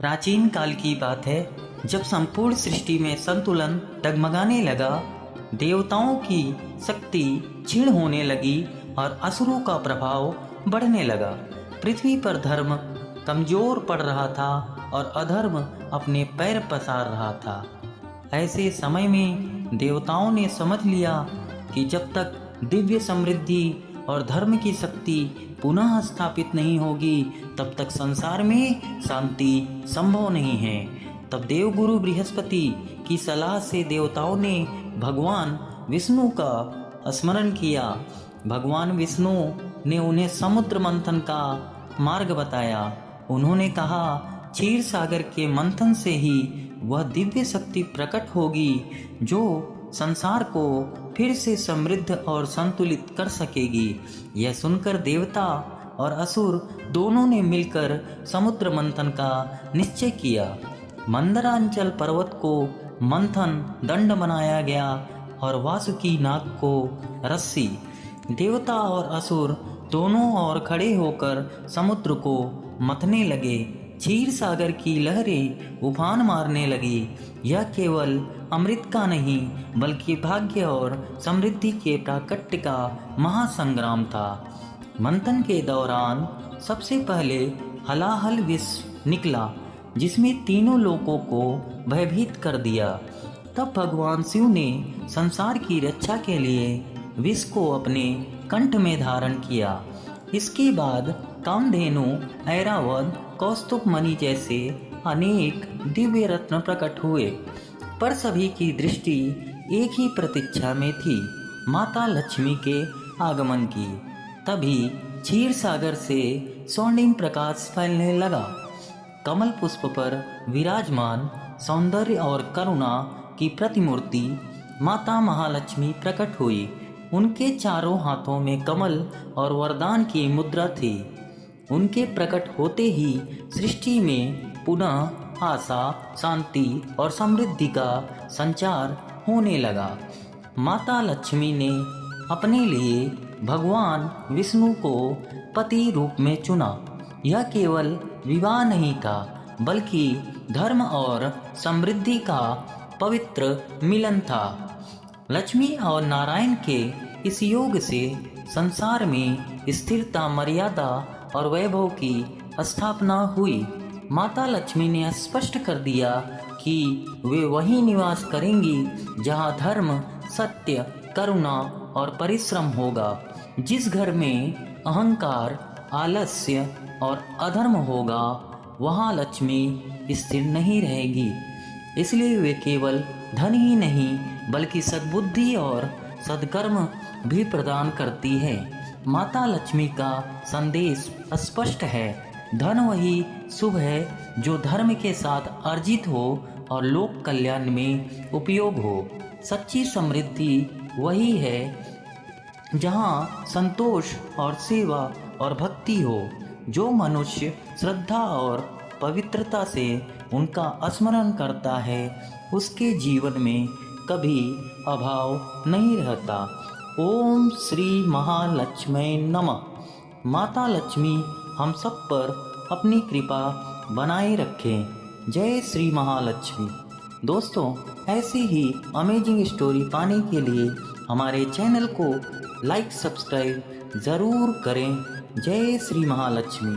प्राचीन काल की बात है, जब संपूर्ण सृष्टि में संतुलन डगमगाने लगा, देवताओं की शक्ति क्षीण होने लगी और असुरों का प्रभाव बढ़ने लगा। पृथ्वी पर धर्म कमजोर पड़ रहा था और अधर्म अपने पैर पसार रहा था। ऐसे समय में देवताओं ने समझ लिया कि जब तक दिव्य समृद्धि और धर्म की शक्ति पुनः स्थापित नहीं होगी, तब तक संसार में शांति संभव नहीं है। तब देवगुरु बृहस्पति की सलाह से देवताओं ने भगवान विष्णु का स्मरण किया। भगवान विष्णु ने उन्हें समुद्र मंथन का मार्ग बताया। उन्होंने कहा, क्षीर सागर के मंथन से ही वह दिव्य शक्ति प्रकट होगी जो संसार को फिर से समृद्ध और संतुलित कर सकेगी। यह सुनकर देवता और असुर दोनों ने मिलकर समुद्र मंथन का निश्चय किया। मंदरांचल पर्वत को मंथन दंड बनाया गया और वासुकी नाग को रस्सी। देवता और असुर दोनों ओर खड़े होकर समुद्र को मथने लगे। क्षीर सागर की लहरें उफान मारने लगी। यह केवल अमृत का नहीं बल्कि भाग्य और समृद्धि के प्राकट्य का महासंग्राम था। मंथन के दौरान सबसे पहले हलाहल विष निकला, जिसमें तीनों लोगों को भयभीत कर दिया। तब भगवान शिव ने संसार की रक्षा के लिए विष को अपने कंठ में धारण किया। इसके बाद कामधेनु, ऐरावत, कौस्तुभ मणि जैसे अनेक दिव्य रत्न प्रकट हुए, पर सभी की दृष्टि एक ही प्रतीक्षा में थी, माता लक्ष्मी के आगमन की। तभी क्षीर सागर से स्वर्णिम प्रकाश फैलने लगा। कमल पुष्प पर विराजमान सौंदर्य और करुणा की प्रतिमूर्ति माता महालक्ष्मी प्रकट हुई। उनके चारों हाथों में कमल और वरदान की मुद्रा थी। उनके प्रकट होते ही सृष्टि में पुनः आशा, शांति और समृद्धि का संचार होने लगा। माता लक्ष्मी ने अपने लिए भगवान विष्णु को पति रूप में चुना। यह केवल विवाह नहीं था, बल्कि धर्म और समृद्धि का पवित्र मिलन था। लक्ष्मी और नारायण के इस योग से संसार में स्थिरता, मर्यादा और वैभव की स्थापना हुई। माता लक्ष्मी ने स्पष्ट कर दिया कि वे वहीं निवास करेंगी जहां धर्म, सत्य, करुणा और परिश्रम होगा। जिस घर में अहंकार, आलस्य और अधर्म होगा, वहां लक्ष्मी स्थिर नहीं रहेगी। इसलिए वे केवल धन ही नहीं बल्कि सद्बुद्धि और सद्कर्म भी प्रदान करती है। माता लक्ष्मी का संदेश स्पष्ट है, धन वही शुभ है जो धर्म के साथ अर्जित हो और लोक कल्याण में उपयोग हो। सच्ची समृद्धि वही है जहाँ संतोष और सेवा और भक्ति हो। जो मनुष्य श्रद्धा और पवित्रता से उनका स्मरण करता है, उसके जीवन में कभी अभाव नहीं रहता। ओम श्री महालक्ष्मी नमः। माता लक्ष्मी हम सब पर अपनी कृपा बनाए रखें। जय श्री महालक्ष्मी। दोस्तों, ऐसी ही अमेजिंग स्टोरी पाने के लिए हमारे चैनल को लाइक, सब्सक्राइब ज़रूर करें। जय श्री महालक्ष्मी।